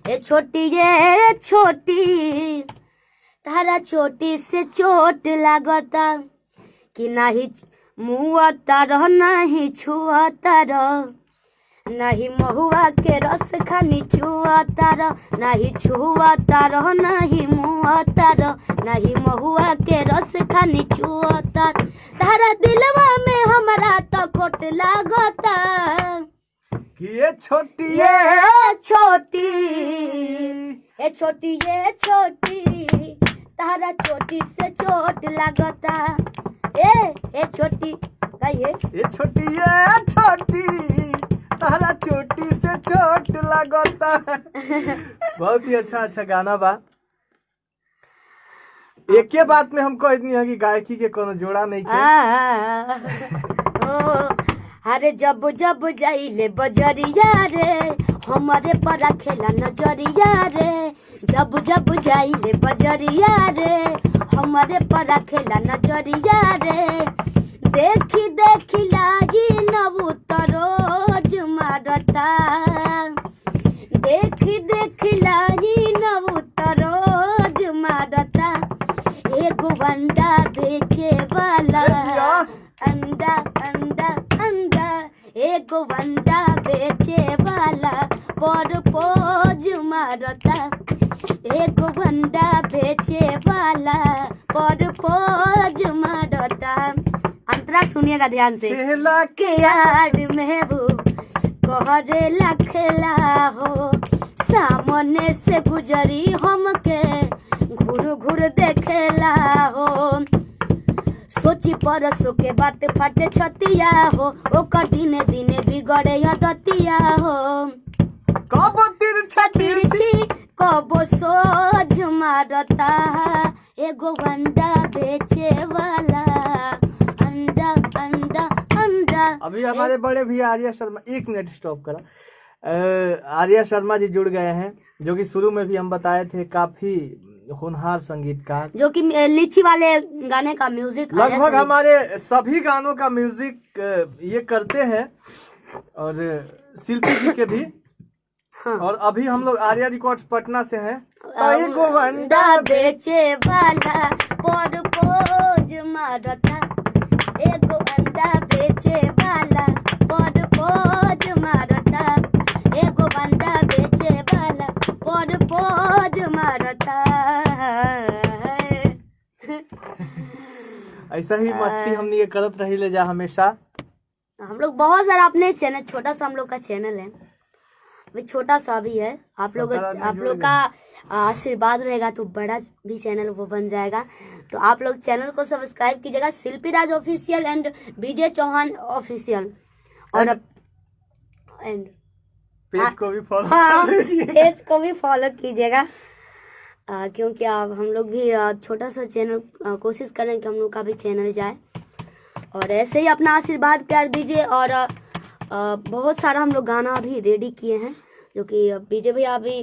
ए छोटी ये छोटी तारा चोटी से चोट लागता कि नहीं मुआ तार नहीं छुआ तार नहीं महुआ के रस खानी छुआ तार नहीं छुआ तार नहीं मुआ तार नहीं महुआ के रस खानी छुआ तार तारा दिलवा में हमारा तो खोट लागता ये छोटी ए छोटी तारा चोटी से चोट लागता ए छोटी कहिए ये छोटी तारा चोटी से चोट लागता। बहुत ही अच्छा गाना बा। एक ही बात में हमको इतनी है कि गायकी के कोनो जोड़ा नहीं अरे जब जाइले बजरिया रे हमारे पर खेला नजरिया रे जब जाइले बजरिया रे हमारे पर खेला नजरिया रे देखी लागी नबूतरोज मारता देखी लागी नबूतरोज मारता एगो अंडा बेचे वाला अंडा एगो अंडा बेचे वाला पर पोज मारता एगो अंडा बेचे वाला पर पोज मारता। अंतरा सुनिएगा ध्यान से के यार में वो कहरेला खेला हो सामने से गुजरी हमके घूर देखेला हो सोची परसों के बात फाटे छतिया हो ओकर दिने बिगड़े दतिया हो कब तिरछी कब सोझ मारता एगो अंडा बेचे वाला अंडा। अभी हमारे बड़े भैया आर्या शर्मा, 1 मिनट स्टॉप करा। आर्या शर्मा जी जुड़ गए हैं जो कि शुरू में भी हम बताए थे, काफी होनहार संगीतकार जो कि लीची वाले गाने का म्यूजिक लगभग हमारे सभी गानों का म्यूजिक ये करते हैं और शिल्पी जी के भी। हाँ। और अभी हम लोग आर्या रिकॉर्ड्स पटना से हैं। एगो अंडा बेचे वाला पर पोज मारता एगो अंडा बेचे वाला पर पोज मारता एगो अंडा बेचे वाला पर पोज मारता। ऐसा ही मस्ती हमने ये करत रही ले जा हमेशा। हम लोग बहुत सारा अपने चैनल, छोटा सा हम लोग का चैनल है, छोटा सा भी है। आप लोग का आशीर्वाद रहेगा तो बड़ा भी चैनल वो बन जाएगा। तो आप लोग चैनल को सब्सक्राइब कीजिएगा, Shilpi Raj official and Vijay Chauhan official, और पेज को भी फॉलो पेज को भी फॉलो कीजिएगा क्योंकि अब हम लोग भी छोटा सा चैनल कोशिश करें कि हम लोग का भी चैनल जाए, और ऐसे ही अपना आशीर्वाद प्यार दीजिए। और बहुत सारा हम लोग गाना अभी रेडी किए हैं जो कि विजय भैया अभी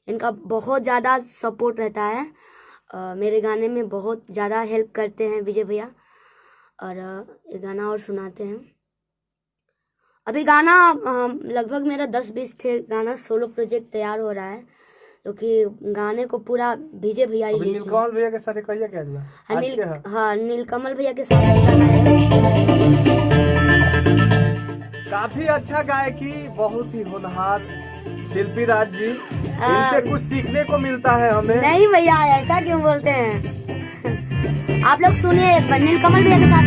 इनका बहुत ज़्यादा सपोर्ट रहता है, मेरे गाने में बहुत ज़्यादा हेल्प करते हैं विजय भैया, और ये गाना और सुनाते हैं। अभी गाना लगभग मेरा 10-20 गाना सोलो प्रोजेक्ट तैयार हो रहा है, जो कि गाने को पूरा विजय भैया ही नीलकमल भैया के साथ कहिए क्या नीलकमल भैया के साथ काफी अच्छा गायकी, बहुत ही होनहार शिल्पी राज जी, इनसे कुछ सीखने को मिलता है हमें। नहीं भैया ऐसा क्यों बोलते हैं, आप लोग सुनिए एक बार नीलकमल भैया के साथ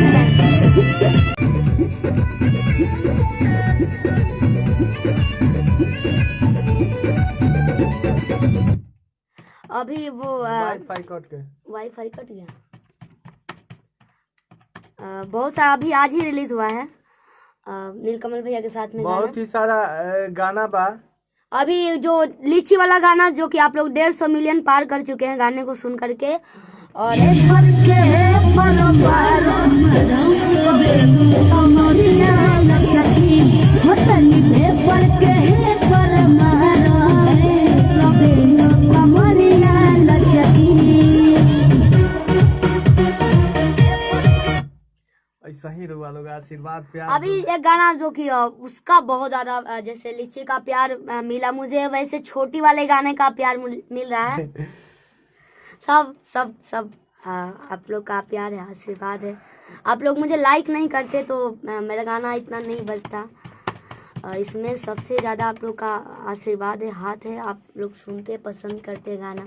अभी वो वाईफाई कट गया। बहुत सारा अभी आज ही रिलीज हुआ है नीलकमल भैया के साथ में, बहुत ही सारा गाना बा। अभी जो लीची वाला गाना जो कि आप लोग 150 मिलियन पार कर चुके हैं गाने को सुन करके, और ऐसा ही रुआ लोग आशीर्वाद प्यार। अभी एक गाना जो कि उसका बहुत ज्यादा जैसे लीची का प्यार मिला मुझे, वैसे छोटी वाले गाने का प्यार मिल रहा है। सब सब सब आप लोग का प्यार है, आशीर्वाद है। आप लोग मुझे लाइक नहीं करते तो मेरा गाना इतना नहीं बजता। इसमें सबसे ज़्यादा आप लोग का आशीर्वाद है, हाथ है। आप लोग सुनते पसंद करते गाना।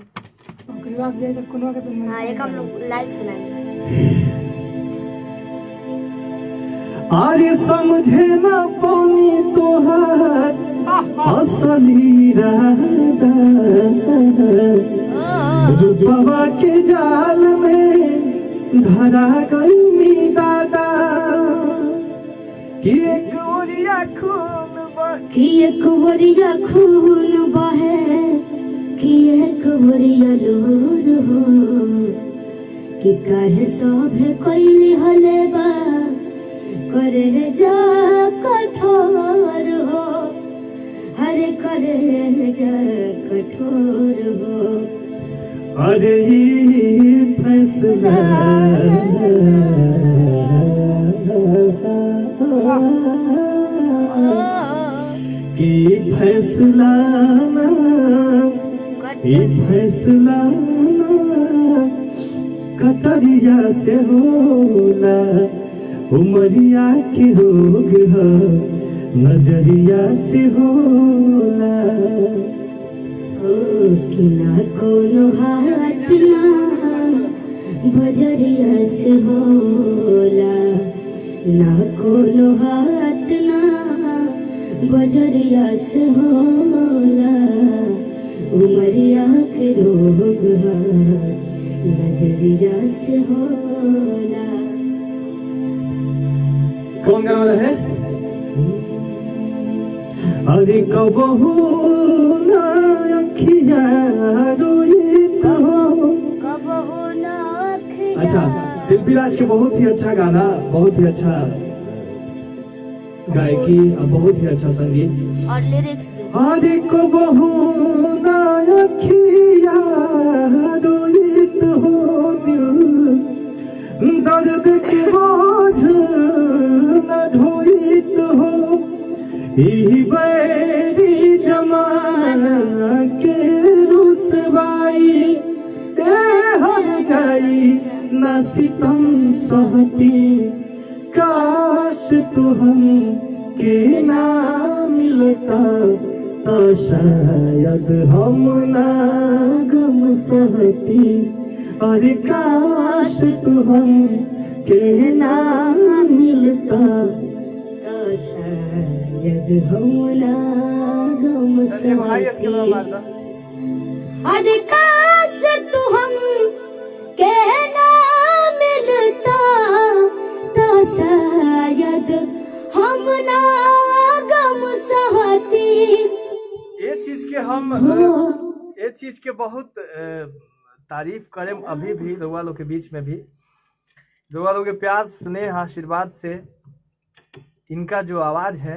हाँ, एक हम लोग लाइव सुनाएंगे। आज समझे ना पानी तोहार असली राधा, रूपवा के जाल में धरा गई दादा, कि एक ओरिया खून बहे, कि एक ओरिया खून बहे, कि एक ओरिया लोर हो, कि काहे सभे कोई हले बा करे जा कठोर हो, हरे करे जा कठोर हो। आज ये फैसला कि फैसला ये फैसला कतरिया से होला, उमरिया के रोग है नजरिया से होला, कि ना कोनो हाट ना बजरिया से होला, ना कोनो हाट ना बजरिया से होला, उमरिया के रोग है नजरिया से होला। कौन गाना है? अरे कबहू ना अखिया रोइत हो। अच्छा, शिल्पी राज के बहुत ही अच्छा गाना, बहुत ही अच्छा गायकी और बहुत ही अच्छा संगीत और लिरिक्स भी। अरे कबहू ना अखिया रोइत हो दिल, दर्द के बोझ न ढोइत हो, ई बैरी जमाना के रुसवाई ए हर जाई न सितम सहती, काश तो हम के ना मिलता तो शायद हम ना गम सहती, अरे काश तू हम के ना मिलता तो शायद हम ना गम सहती, अरे काश तू हम के ना मिलता तो शायद हम ना गम सहती। ये चीज के बहुत तारीफ करें अभी भी रउआ लोग के बीच में भी। रउआ लोग के प्यार स्नेह आशीर्वाद से इनका जो आवाज है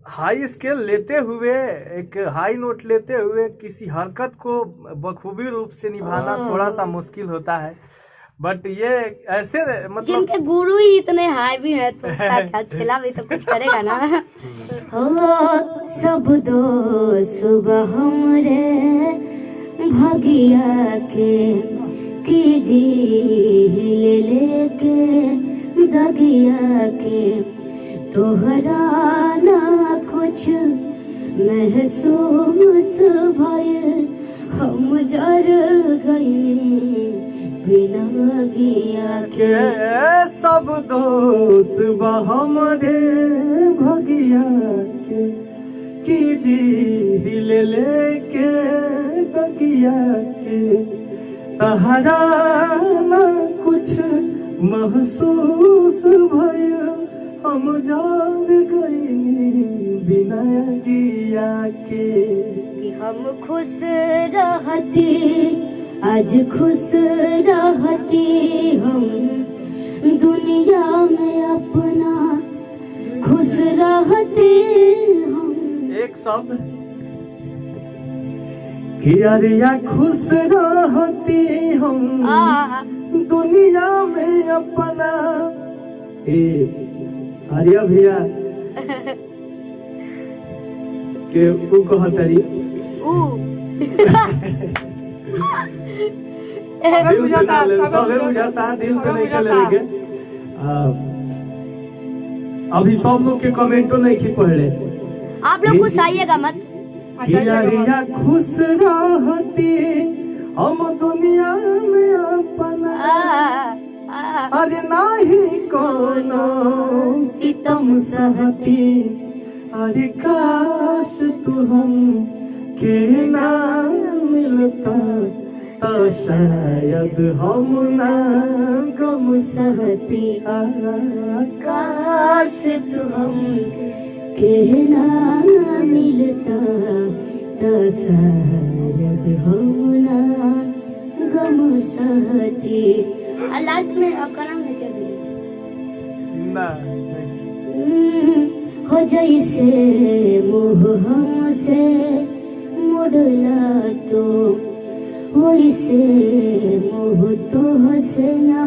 हाई स्केल लेते हुए, एक हाई नोट लेते हुए किसी हरकत को बखूबी रूप से निभाना थोड़ा सा मुश्किल होता है, बट ये ऐसे मतलब जिनके गुरु ही इतने हाई भी है तो उसका क्या, चला भी तो कुछ करेगा ना। हो सब दो सुबह हमरे भगिया के कीजी ले लेके दगिया के, तोहरा ना कुछ महसूस भइल, हम जर गइनी बिना गिया के। सब दोष हमरे भगिया के कीजी ले लेके दगिया के, तहरा ना कुछ महसूस भइल, हम जाग गइनी बिना गिया के। कि हम खुश रहती आज खुश रहती, हम दुनिया में अपना खुश रहती हम। एक शब्द कि अरिया खुश रहती हम दुनिया में अपना आर्या भैया के उ कहतरी दिल पे ना ले, सबे बुझाता, दिल पे नहीं खेले लेके। अभी सब लोग के कमेंटो नहीं की पढ़ ले, आप लोग गुस्साइएगा मत। रिया खुश रहती हम दुनिया में अपना, अरे नाही कोनो सितम सहती, अरे काश तू हम के ना मिलता तो शायद हम ना गम सहती, काश तू हम के ना मिलता तो शायद हम ना गम सहती। लास्ट में आपका नाम है क्या? ना हो जैसे मोह हमसे मुड़ला तो वैसे मोह तो से ना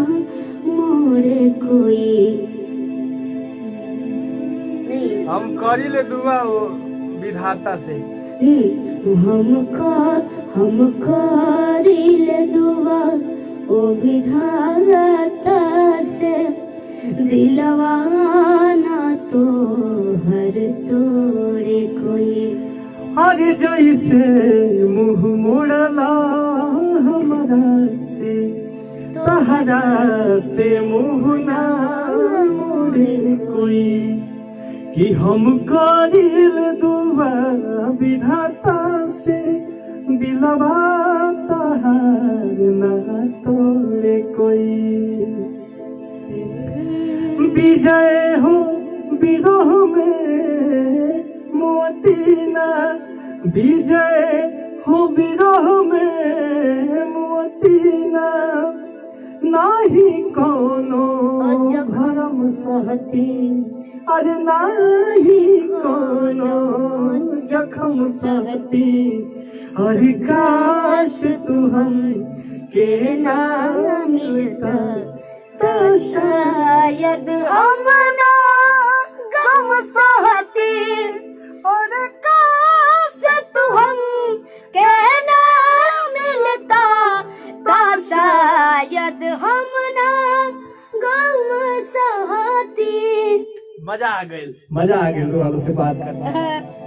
मोड़े कोई नहीं। हम करी ले दुआ वो विधाता से, हम करी ले दुआ ओ विधाता से, दिलवा ना तो हर तोड़े कोई। अरे जैसे मुँह मोड़ला हमारा से, तहरा से मुँह ना मोड़े कोई, कि हम करिल दुआ विधाता से, दिलवा तहार ना तोड़े कोई। विजय हो विरह में मोती ना, विजय हो विरह में मोती ना, नाही कोनो भरम सहती, अरे नाही कोनो जखम सहती, अरे काश तू हम के ना मिलता तो शायद हम ना गम सहती, और काश तू हम के ना मिलता तो शायद हम ना गम सहती। मजा आ गई, मजा आ गई लोगों से बात करना।